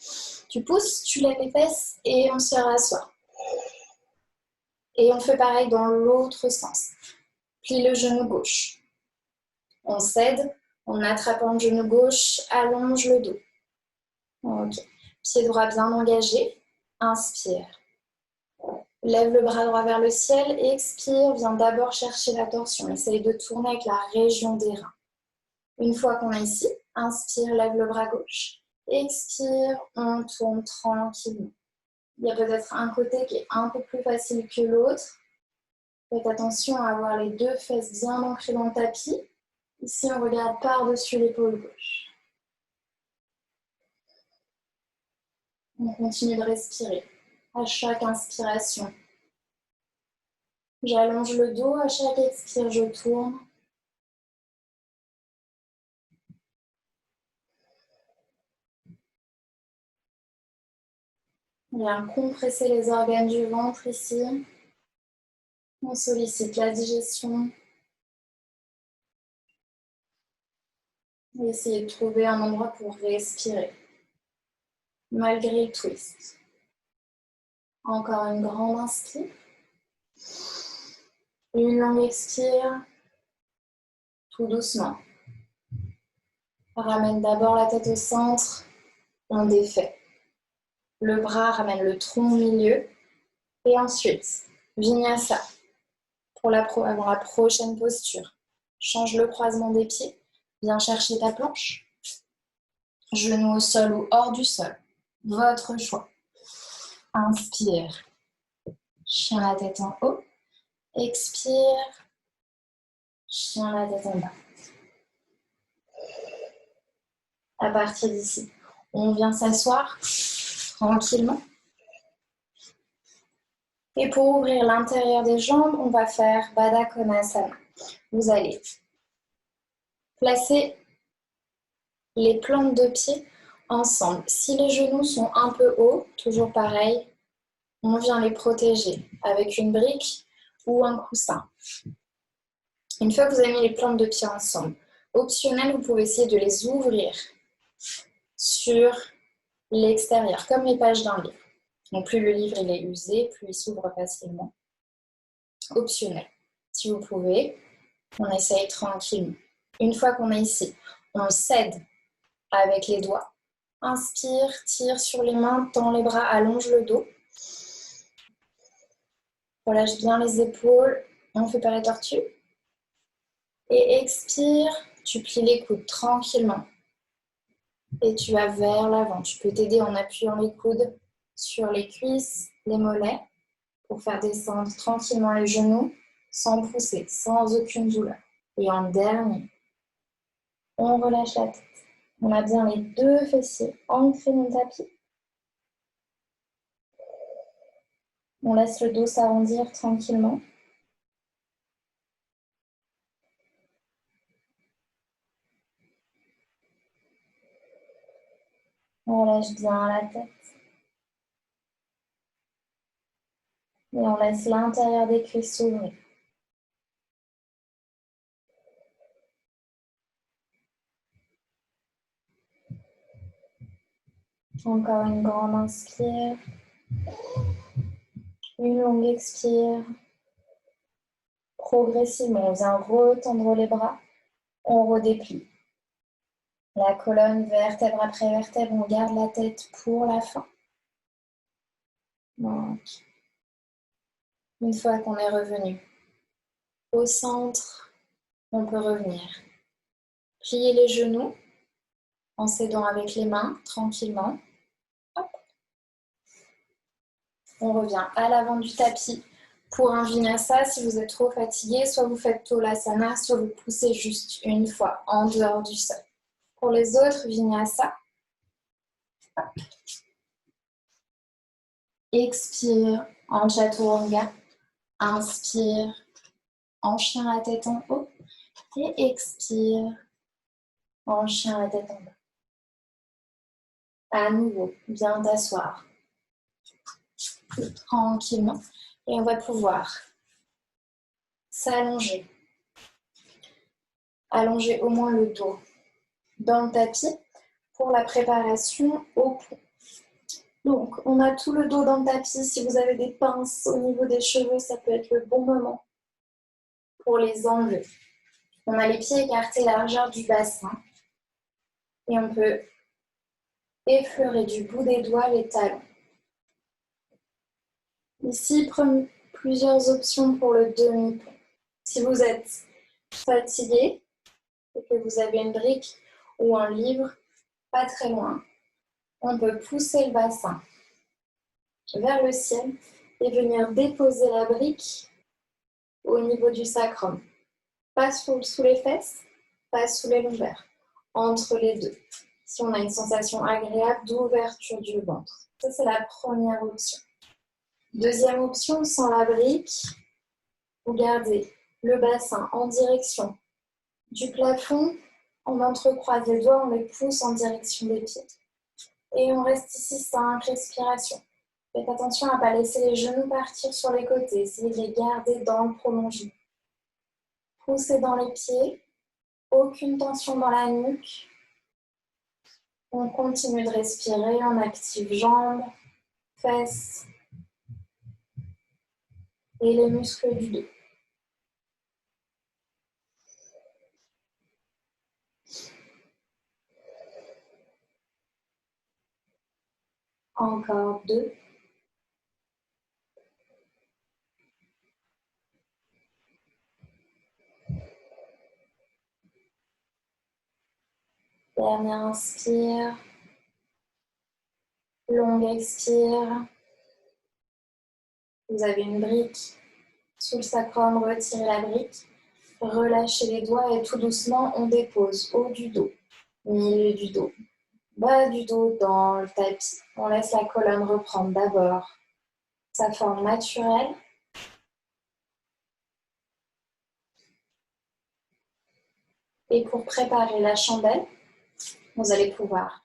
Tu pousses, tu lèves les fesses et on se rassoit. Et on fait pareil dans l'autre sens. Plie le genou gauche. On cède, en attrapant le genou gauche, allonge le dos. Ok. Pied droit bien engagé. Inspire. Lève le bras droit vers le ciel. Expire, viens d'abord chercher la torsion. Essaye de tourner avec la région des reins. Une fois qu'on est ici, inspire, lève le bras gauche. Expire, on tourne tranquillement. Il y a peut-être un côté qui est un peu plus facile que l'autre. Faites attention à avoir les deux fesses bien ancrées dans le tapis. Ici, on regarde par-dessus l'épaule gauche. On continue de respirer à chaque inspiration. J'allonge le dos, à chaque expire, je tourne. Bien compresser les organes du ventre ici. On sollicite la digestion. Et essayez de trouver un endroit pour respirer, malgré le twist. Encore une grande inspire. Une longue expire. Tout doucement. Ramène d'abord la tête au centre. On défait. Le bras ramène le tronc au milieu. Et ensuite, Vinyasa. Pour la prochaine posture. Change le croisement des pieds. Viens chercher ta planche. Genou au sol ou hors du sol. Votre choix. Inspire. Chien la tête en haut. Expire. Chien la tête en bas. À partir d'ici, on vient s'asseoir tranquillement. Et pour ouvrir l'intérieur des jambes, on va faire Baddha Konasana. Vous allez placer les plantes de pied ensemble. Si les genoux sont un peu hauts, toujours pareil, on vient les protéger avec une brique ou un coussin. Une fois que vous avez mis les plantes de pied ensemble, optionnel, vous pouvez essayer de les ouvrir sur l'extérieur, comme les pages d'un livre. Donc plus le livre il est usé, plus il s'ouvre facilement. Optionnel. Si vous pouvez, on essaye tranquillement. Une fois qu'on est ici, on cède avec les doigts. Inspire, tire sur les mains, tend les bras, allonge le dos. Relâche bien les épaules. On fait pas la tortue. Et expire, tu plies les coudes tranquillement. Et tu vas vers l'avant. Tu peux t'aider en appuyant les coudes sur les cuisses, les mollets, pour faire descendre tranquillement les genoux, sans pousser, sans aucune douleur. Et en dernier, on relâche la tête. On a bien les deux fessiers ancrés dans le tapis. On laisse le dos s'arrondir tranquillement. On relâche bien la tête. Et on laisse l'intérieur des cuisses s'ouvrir. Encore une grande inspire. Une longue expire. Progressivement, on vient retendre les bras. On redéplie. La colonne vertèbre après vertèbre, on garde la tête pour la fin. Donc, une fois qu'on est revenu au centre, on peut revenir. Plier les genoux en s'aidant avec les mains tranquillement. Hop. On revient à l'avant du tapis pour un vinyasa. Si vous êtes trop fatigué, soit vous faites tolasana, soit vous poussez juste une fois en dehors du sol. Pour les autres vinyasa, expire en chaturanga, inspire en chien la tête en haut et expire en chien à tête en bas. À nouveau, bien t'asseoir. Tranquillement. Et on va pouvoir s'allonger. Allonger au moins le dos dans le tapis pour la préparation au pont. Donc, on a tout le dos dans le tapis. Si vous avez des pinces au niveau des cheveux, ça peut être le bon moment pour les enlever. On a les pieds écartés largeur du bassin et on peut effleurer du bout des doigts les talons. Ici, plusieurs options pour le demi-pont. Si vous êtes fatigué et que vous avez une brique ou un livre pas très loin, on peut pousser le bassin vers le ciel et venir déposer la brique au niveau du sacrum. Pas sous les fesses, pas sous les lombaires, entre les deux. Si on a une sensation agréable d'ouverture du ventre. Ça, c'est la première option. Deuxième option, sans la brique, vous gardez le bassin en direction du plafond, on entrecroise les doigts, on les pousse en direction des pieds. Et on reste ici 5 respirations. Faites attention à ne pas laisser les genoux partir sur les côtés, essayez de les garder dans le prolongé. Poussez dans les pieds, aucune tension dans la nuque. On continue de respirer, on active jambes, fesses et les muscles du dos. Encore 2. Dernière inspire. Longue expire. Vous avez une brique sous le sacrum, retirez la brique. Relâchez les doigts et tout doucement, on dépose haut du dos, milieu du dos, bas du dos dans le tapis. On laisse la colonne reprendre d'abord sa forme naturelle. Et pour préparer la chandelle, vous allez pouvoir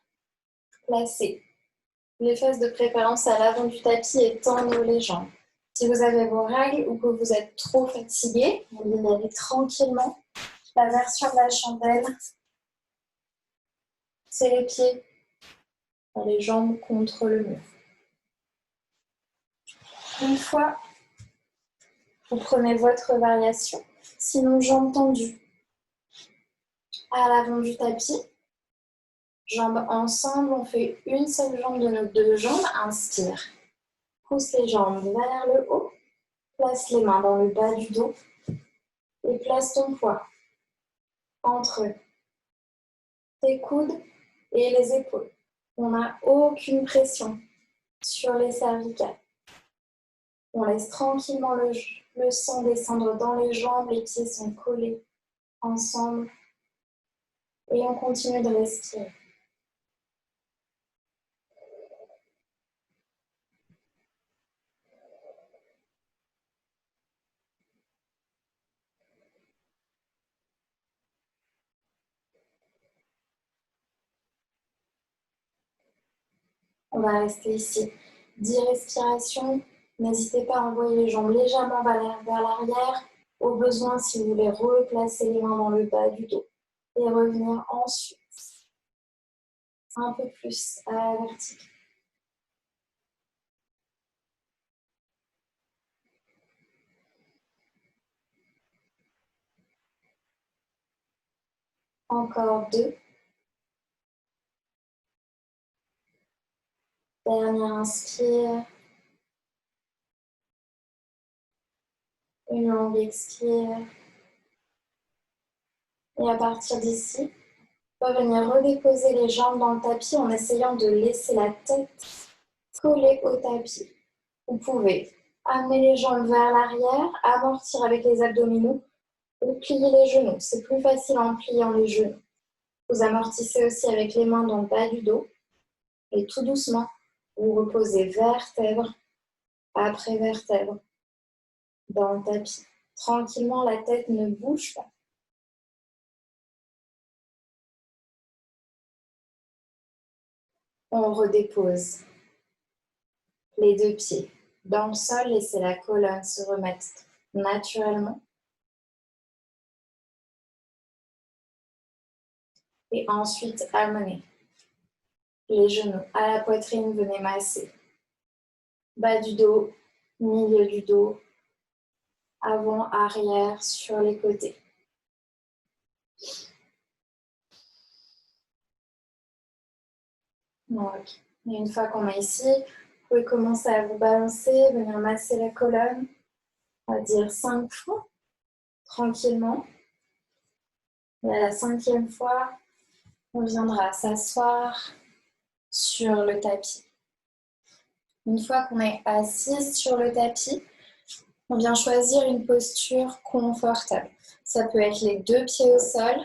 placer les fesses de préférence à l'avant du tapis et tendre les jambes. Si vous avez vos règles ou que vous êtes trop fatigué, vous y allez tranquillement. La version de la chandelle, c'est les pieds et les jambes contre le mur. Une fois, vous prenez votre variation, sinon jambes tendues à l'avant du tapis. Jambes ensemble, on fait une seule jambe de nos 2 jambes, inspire. Pousse les jambes vers le haut, place les mains dans le bas du dos et place ton poids entre tes coudes et les épaules. On n'a aucune pression sur les cervicales. On laisse tranquillement le sang descendre dans les jambes, les pieds sont collés ensemble et on continue de respirer. On va rester ici. 10 respirations. N'hésitez pas à envoyer les jambes légèrement vers l'arrière. Au besoin, si vous voulez replacer les mains dans le bas du dos. Et revenir ensuite un peu plus à la verticale. Encore 2. Dernière inspire. Une longue expire. Et à partir d'ici, on va venir redéposer les jambes dans le tapis en essayant de laisser la tête coller au tapis. Vous pouvez amener les jambes vers l'arrière, amortir avec les abdominaux ou plier les genoux. C'est plus facile en pliant les genoux. Vous amortissez aussi avec les mains dans le bas du dos et tout doucement, vous reposez vertèbre après vertèbre dans le tapis. Tranquillement, la tête ne bouge pas. On redépose les deux pieds dans le sol, laissez la colonne se remettre naturellement. Et ensuite, amenez les genoux à la poitrine, venez masser. Bas du dos, milieu du dos, avant, arrière, sur les côtés. Donc, et une fois qu'on est ici, vous pouvez commencer à vous balancer, venir masser la colonne, on va dire 5 fois, tranquillement. Et à la 5e fois, on viendra s'asseoir sur le tapis. Une fois qu'on est assise sur le tapis, on vient choisir une posture confortable. Ça peut être les deux pieds au sol,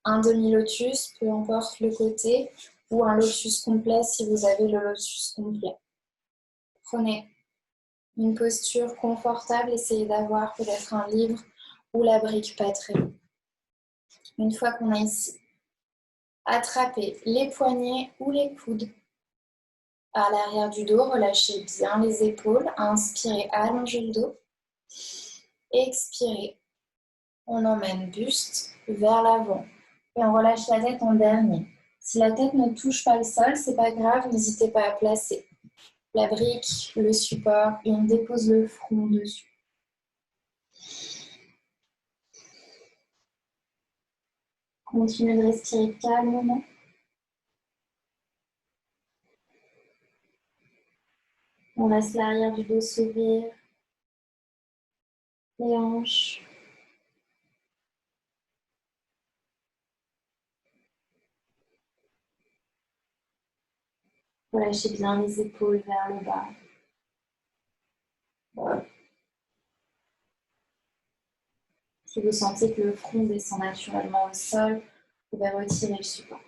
un demi-lotus, peu importe le côté, ou un lotus complet si vous avez le lotus complet. Prenez une posture confortable, essayez d'avoir peut-être un livre ou la brique pas très loin. Une fois qu'on est ici, attrapez les poignets ou les coudes à l'arrière du dos, relâchez bien les épaules, inspirez, allongez le dos, expirez, on emmène buste vers l'avant et on relâche la tête en dernier. Si la tête ne touche pas le sol, c'est pas grave, n'hésitez pas à placer la brique, le support et on dépose le front dessus. Continuez de respirer calmement. On laisse l'arrière du dos s'ouvrir, les hanches. Relâchez bien les épaules vers le bas. Si vous sentez que le front descend naturellement au sol, vous pouvez retirer le support.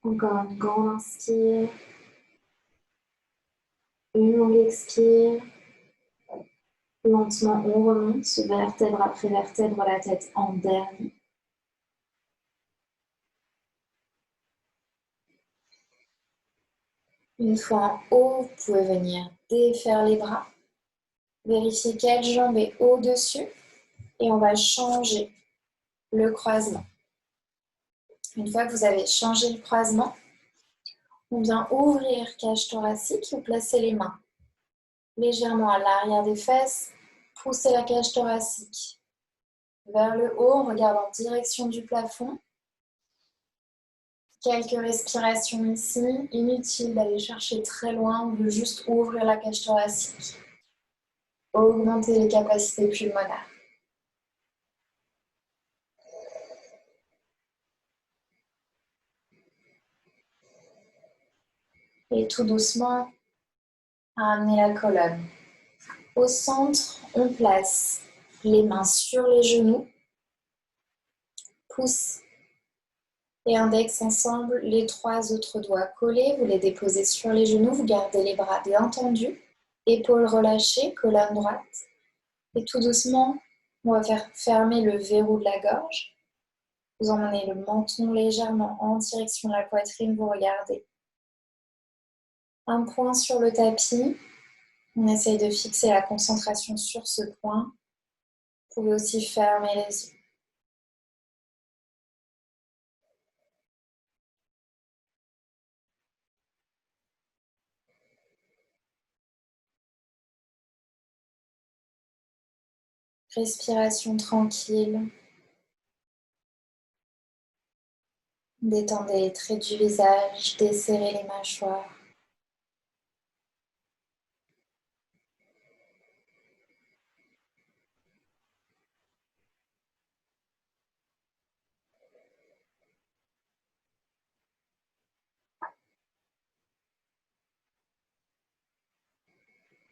Encore une grande inspire. Une longue expire. Lentement, on remonte, vertèbre après vertèbre, la tête en dernier. Une fois en haut, vous pouvez venir défaire les bras. Vérifiez quelle jambe est au-dessus. Et on va changer le croisement. Une fois que vous avez changé le croisement, on vient ouvrir cage thoracique. Vous placez les mains légèrement à l'arrière des fesses. Poussez la cage thoracique vers le haut. On regarde en direction du plafond. Quelques respirations ici. Inutile d'aller chercher très loin. On veut juste ouvrir la cage thoracique. Augmenter les capacités pulmonaires. Et tout doucement, amener la colonne. Au centre, on place les mains sur les genoux. Pouce et index ensemble, les 3 autres doigts collés. Vous les déposez sur les genoux. Vous gardez les bras bien tendus. Épaules relâchées, colonne droite. Et tout doucement, on va faire fermer le verrou de la gorge. Vous emmenez le menton légèrement en direction de la poitrine. Vous regardez. Un point sur le tapis. On essaye de fixer la concentration sur ce point. Vous pouvez aussi fermer les yeux. Respiration tranquille. Détendez les traits du visage, desserrez les mâchoires.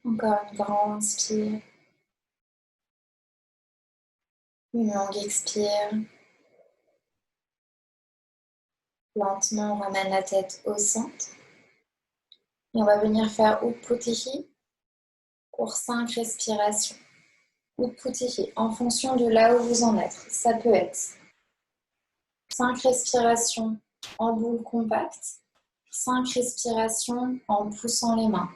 Encore une grande inspire. Une longue expire. Lentement, on ramène la tête au centre. Et on va venir faire Uputihi pour 5 respirations. ou de Putti, en fonction de là où vous en êtes. Ça peut être 5 respirations en boule compacte, 5 respirations en poussant les mains.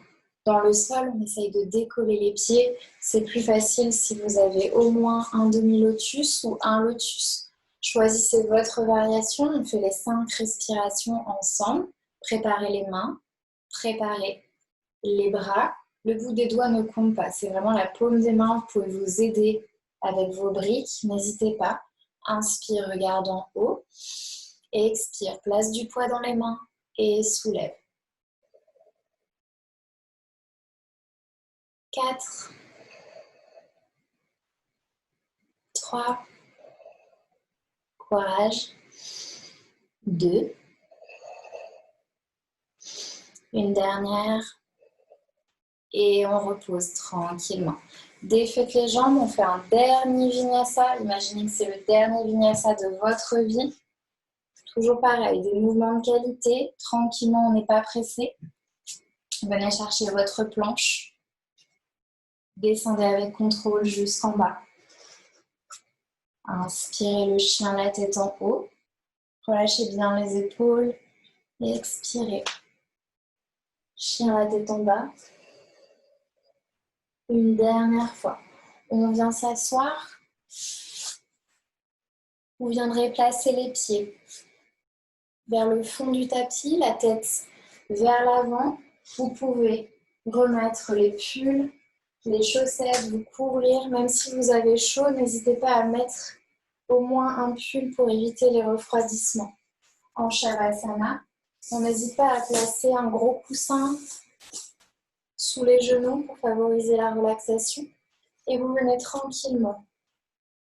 Dans le sol, on essaye de décoller les pieds. C'est plus facile si vous avez au moins un demi-lotus ou un lotus. Choisissez votre variation. On fait les 5 respirations ensemble. Préparez les mains, préparez les bras. Le bout des doigts ne compte pas. C'est vraiment la paume des mains. Vous pouvez vous aider avec vos briques. N'hésitez pas. Inspire, regarde en haut. Et expire, place du poids dans les mains et soulève. 4, 3, courage, 2, une dernière et on repose tranquillement. Défaites les jambes, on fait un dernier vinyasa. Imaginez que c'est le dernier vinyasa de votre vie. Toujours pareil, des mouvements de qualité, tranquillement, on n'est pas pressé. Venez chercher votre planche. Descendez avec contrôle jusqu'en bas. Inspirez le chien, la tête en haut. Relâchez bien les épaules et expirez. Chien, la tête en bas. Une dernière fois. On vient s'asseoir. Vous viendrez placer les pieds vers le fond du tapis, la tête vers l'avant. Vous pouvez remettre les pulls, les chaussettes, vous couvrir. Même si vous avez chaud, n'hésitez pas à mettre au moins un pull pour éviter les refroidissements. En Shavasana, on n'hésite pas à placer un gros coussin sous les genoux pour favoriser la relaxation. Et vous venez tranquillement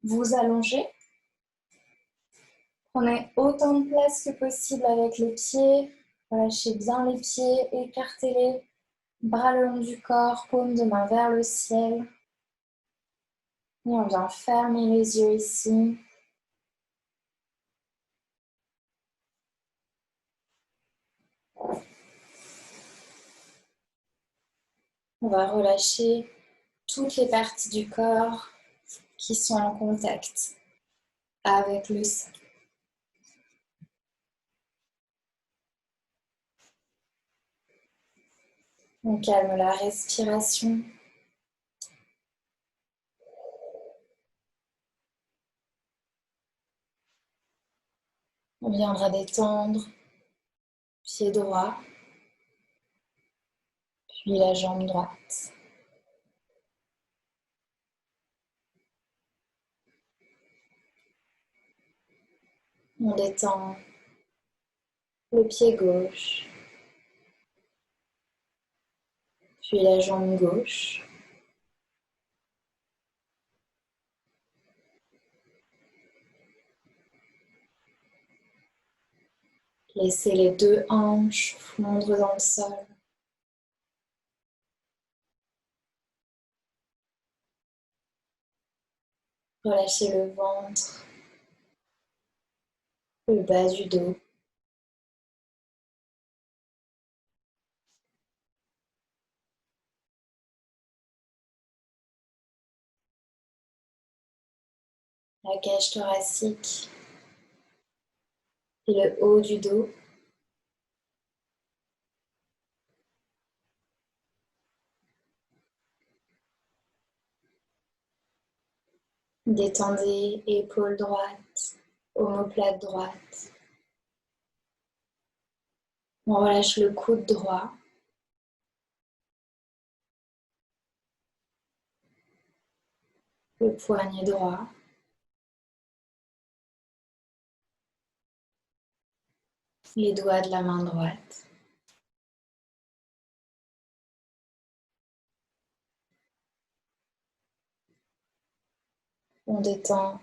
vous allonger. Prenez autant de place que possible avec les pieds. Relâchez bien les pieds, écartez-les. Bras le long du corps, paume de main vers le ciel. Et on vient fermer les yeux ici. On va relâcher toutes les parties du corps qui sont en contact avec le sol. On calme la respiration. On viendra détendre pied droit, puis la jambe droite. On détend le pied gauche, puis la jambe gauche. Laissez les deux hanches fondre dans le sol. Relâchez le ventre, le bas du dos. La cage thoracique et le haut du dos. Détendez épaule droite, omoplate droite. On relâche le coude droit. Le poignet droit. Les doigts de la main droite. On détend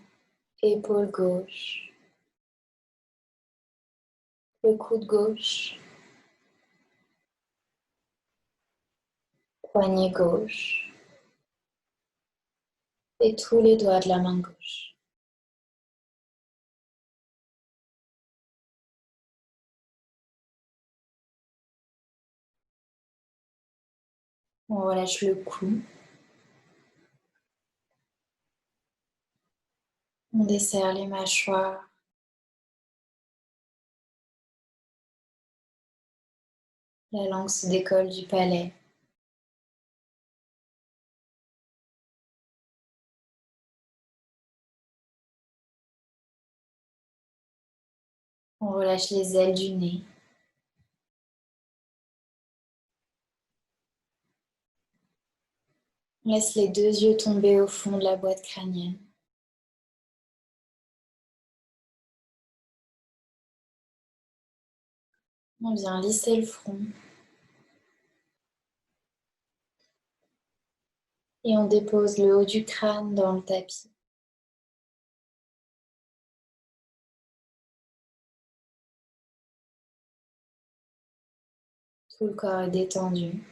épaule gauche, le coude gauche, poignet gauche et tous les doigts de la main gauche. On relâche le cou, On desserre les mâchoires. La langue se décolle du palais. On relâche les ailes du nez. On laisse les 2 yeux tomber au fond de la boîte crânienne. On vient lisser le front. Et on dépose le haut du crâne dans le tapis. Tout le corps est détendu.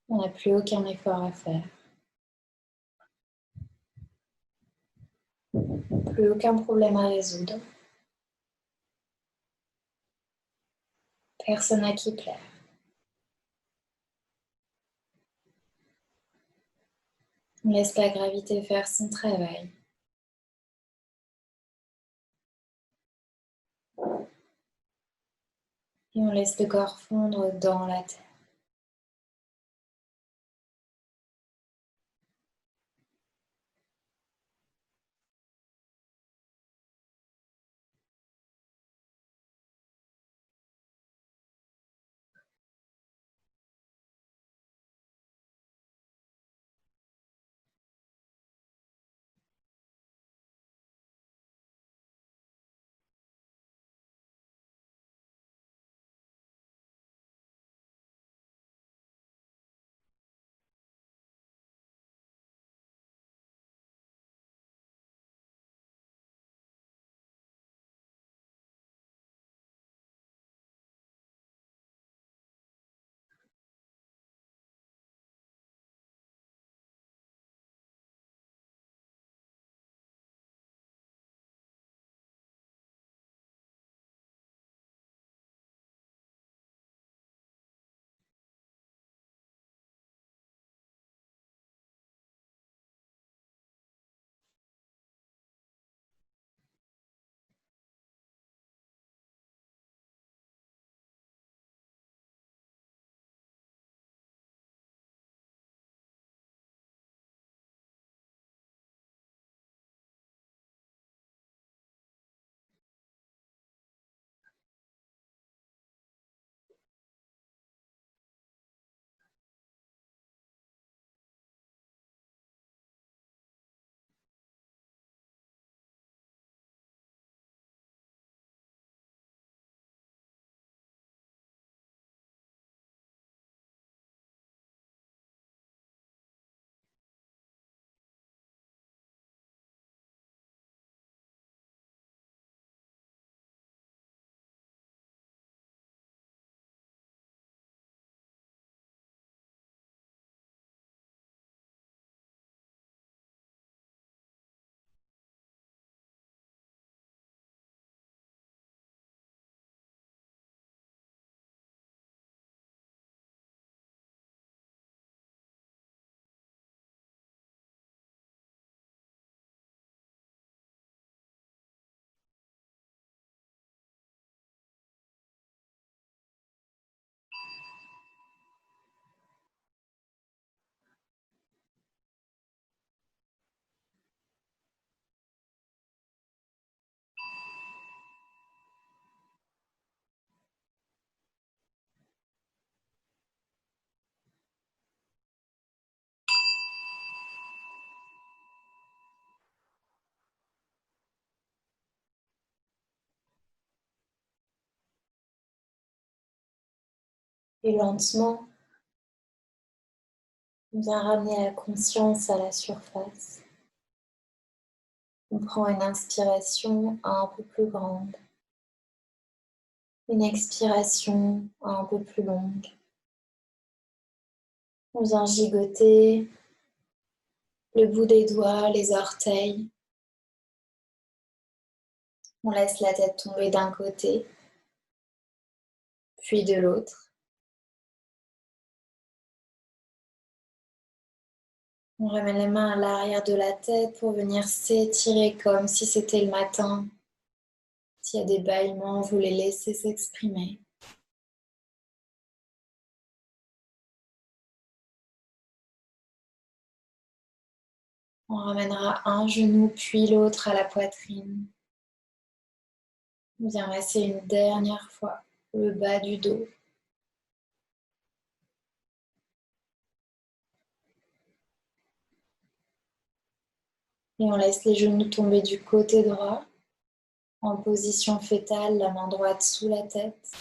On n'a plus aucun effort à faire. Plus aucun problème à résoudre. Personne à qui plaire. On laisse la gravité faire son travail. Et on laisse le corps fondre dans la terre. Et lentement, on vient ramener la conscience à la surface. On prend une inspiration un peu plus grande, une expiration un peu plus longue. On vient gigoter le bout des doigts, les orteils. On laisse la tête tomber d'un côté, puis de l'autre. On ramène les mains à l'arrière de la tête pour venir s'étirer comme si c'était le matin. S'il y a des bâillements, vous les laissez s'exprimer. On ramènera un genou puis l'autre à la poitrine. On vient masser une dernière fois le bas du dos. Et on laisse les genoux tomber du côté droit, en position fétale, la main droite sous la tête,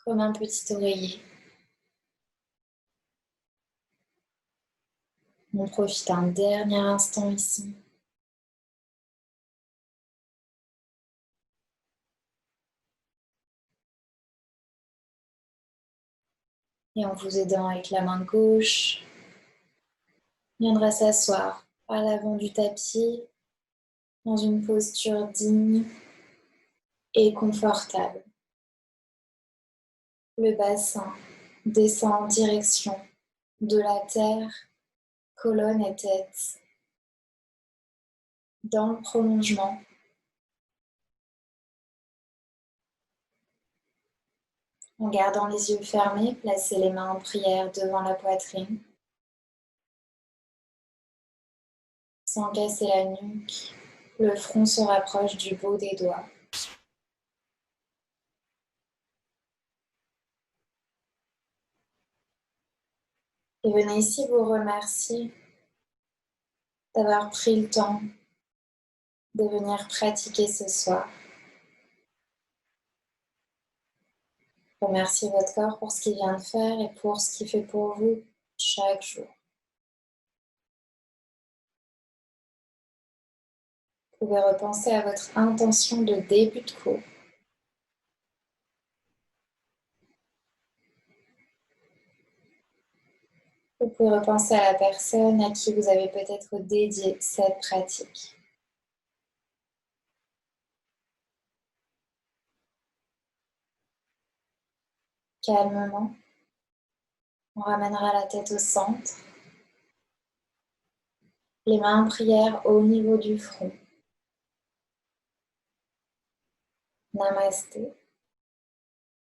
comme un petit oreiller. On profite un dernier instant ici. Et en vous aidant avec la main gauche, on viendra s'asseoir à l'avant du tapis dans une posture digne et confortable. Le bassin descend en direction de la terre, colonne et tête. Dans le prolongement, en gardant les yeux fermés, placez les mains en prière devant la poitrine, sans casser la nuque. Le front se rapproche du bout des doigts. Et venez ici vous remercier d'avoir pris le temps de venir pratiquer ce soir. Remerciez votre corps pour ce qu'il vient de faire et pour ce qu'il fait pour vous chaque jour. Vous pouvez repenser à votre intention de début de cours. Vous pouvez repenser à la personne à qui vous avez peut-être dédié cette pratique. Calmement, on ramènera la tête au centre, les mains en prière au niveau du front. Namasté.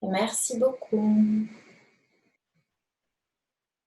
Et merci beaucoup.